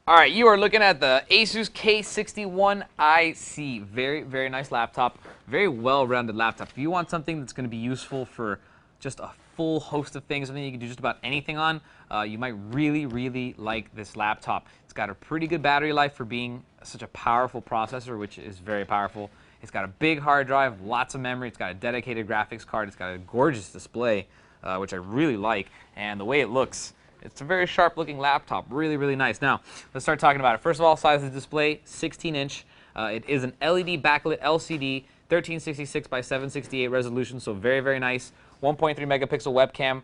All right, you are looking at the ASUS K61IC. Very, very nice laptop. Very well-rounded laptop. If you want something that's going to be useful for just a full host of things, something you can do just about anything on, you might really, really like this laptop. It's got a pretty good battery life for being such a powerful processor, which is very powerful. It's got a big hard drive, lots of memory. It's got a dedicated graphics card. It's got a gorgeous display, which I really like, and the way it looks. It's a very sharp-looking laptop, really, really nice. Now, let's start talking about it. First of all, size of the display, 16-inch. It is an LED backlit LCD, 1366 by 768 resolution, so very, very nice. 1.3 megapixel webcam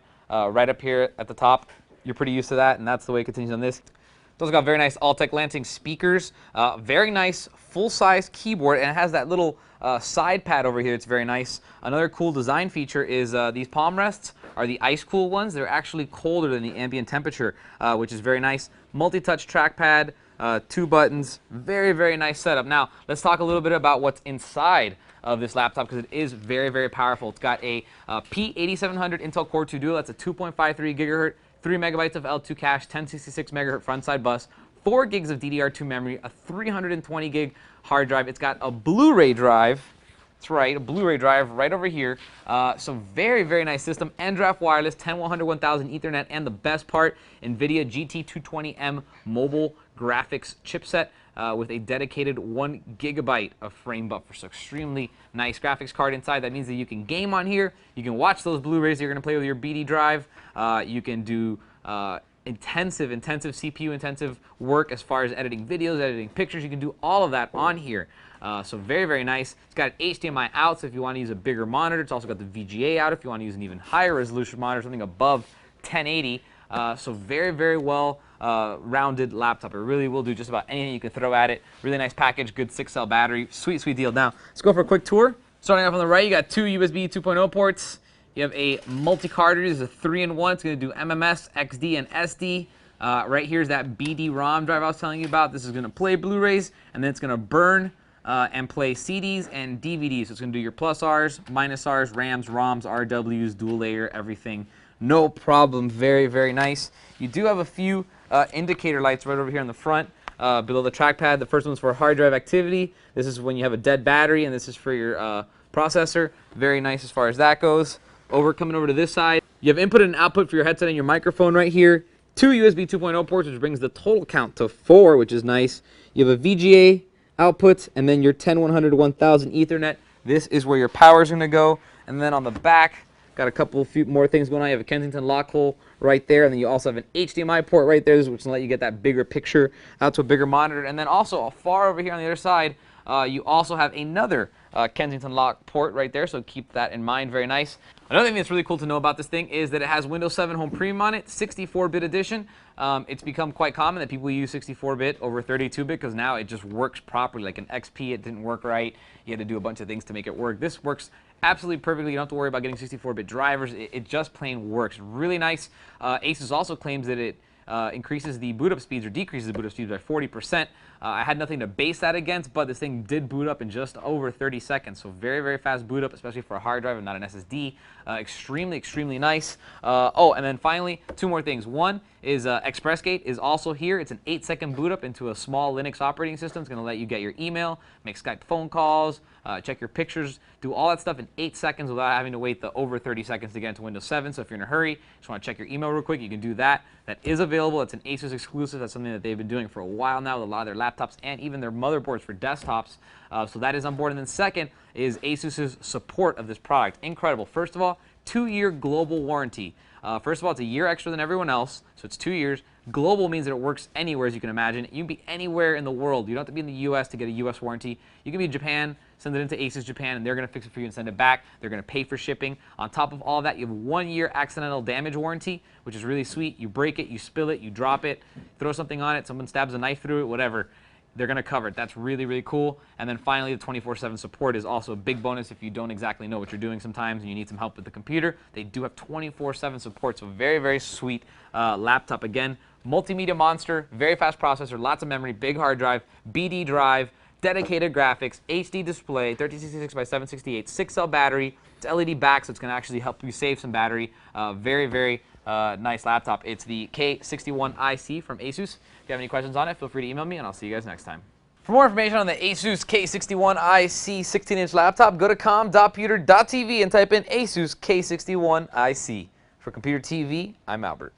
right up here at the top. You're pretty used to that, and that's the way it continues on this. It's also got very nice Altec Lansing speakers, very nice full-size keyboard, and it has that little side pad over here. It's very nice. Another cool design feature is these palm rests are the ice cool ones. They're actually colder than the ambient temperature, which is very nice. Multi-touch trackpad, 2 buttons, very, very nice setup. Now, let's talk a little bit about what's inside of this laptop because it is very, very powerful. It's got a P8700 Intel Core 2 Duo. That's a 2.53 gigahertz. 3 megabytes of L2 cache, 1066 megahertz frontside bus, 4 gigs of DDR2 memory, a 320 gig hard drive. It's got a Blu-ray drive. That's right, a Blu-ray drive right over here. So very, very nice system. N-Draft wireless, 10100 1000 Ethernet, and the best part, NVIDIA GT 220M mobile graphics chipset with a dedicated 1 gigabyte of frame buffer. So extremely nice graphics card inside. That means that you can game on here. You can watch those Blu-rays you're going to play with your BD drive. You can do intensive CPU-intensive work as far as editing videos, editing pictures. You can do all of that on here. So very, very nice. It's got HDMI out, so if you want to use a bigger monitor. It's also got the VGA out if you want to use an even higher resolution monitor, something above 1080. So very, very well rounded laptop. It really will do just about anything you can throw at it. Really nice package, good 6-cell battery. Sweet, sweet deal. Now, let's go for a quick tour. Starting off on the right, you got 2 USB 2.0 ports. You have a multi-card. This is a 3-in-1. It's going to do MMS, XD, and SD. Right here is that BD ROM drive I was telling you about. This is going to play Blu-rays, and then it's going to burn and play CDs and DVDs. So it's going to do your plus Rs, minus Rs, RAMs, ROMs, RWs, dual layer, everything. No problem. Very, very nice. You do have a few indicator lights right over here on the front below the trackpad. The first one's for hard drive activity. This is when you have a dead battery, and this is for your processor. Very nice as far as that goes. Coming over to this side, you have input and output for your headset and your microphone right here. 2 USB 2.0 ports, which brings the total count to 4, which is nice. You have a VGA output, and then your 10100 1000 Ethernet. This is where your power is going to go. And then on the back, got a few more things going on. You have a Kensington lock hole right there, and then you also have an HDMI port right there, which will let you get that bigger picture out to a bigger monitor. And then also, far over here on the other side, you also have another Kensington lock port right there, so keep that in mind. Very nice. Another thing that's really cool to know about this thing is that it has Windows 7 Home Premium on it, 64-bit edition. It's become quite common that people use 64-bit over 32-bit because now it just works properly. Like an XP, it didn't work right. You had to do a bunch of things to make it work. This works absolutely perfectly. You don't have to worry about getting 64-bit drivers. It just plain works. Really nice. ASUS also claims that it increases the boot up speeds or decreases the boot up speeds by 40%. I had nothing to base that against, but this thing did boot up in just over 30 seconds. So very, very fast boot up, especially for a hard drive and not an SSD. Extremely, extremely nice. Oh, and then finally, 2 more things. One is ExpressGate is also here. It's an 8-second boot up into a small Linux operating system. It's going to let you get your email, make Skype phone calls, check your pictures, do all that stuff in 8 seconds without having to wait the over 30 seconds to get into Windows 7. So if you're in a hurry, just want to check your email real quick, you can do that. That is available. It's an ASUS exclusive. That's something that they've been doing for a while now with a lot of their laptops and even their motherboards for desktops. So that is on board. And then second is ASUS's support of this product. Incredible. First of all, 2-year global warranty. First of all, it's a year extra than everyone else, so it's 2 years. Global means that it works anywhere, as you can imagine. You can be anywhere in the world. You don't have to be in the U.S. to get a U.S. warranty. You can be in Japan, send it into ASUS Japan, and they're going to fix it for you and send it back. They're going to pay for shipping. On top of all that, you have a 1-year accidental damage warranty, which is really sweet. You break it, you spill it, you drop it, throw something on it, someone stabs a knife through it, whatever. They're going to cover it. That's really, really cool. And then finally, the 24/7 support is also a big bonus if you don't exactly know what you're doing sometimes and you need some help with the computer. They do have 24/7 support, so very, very sweet laptop. Again, multimedia monster, very fast processor, lots of memory, big hard drive, BD drive, dedicated graphics, HD display, 1366 by 768, 6-cell battery. It's LED back, so it's going to actually help you save some battery. Very, very nice laptop. It's the K61IC from ASUS. If you have any questions on it, feel free to email me, and I'll see you guys next time. For more information on the ASUS K61IC 16-inch laptop, go to com.computer.tv and type in ASUS K61IC. For Computer TV, I'm Albert.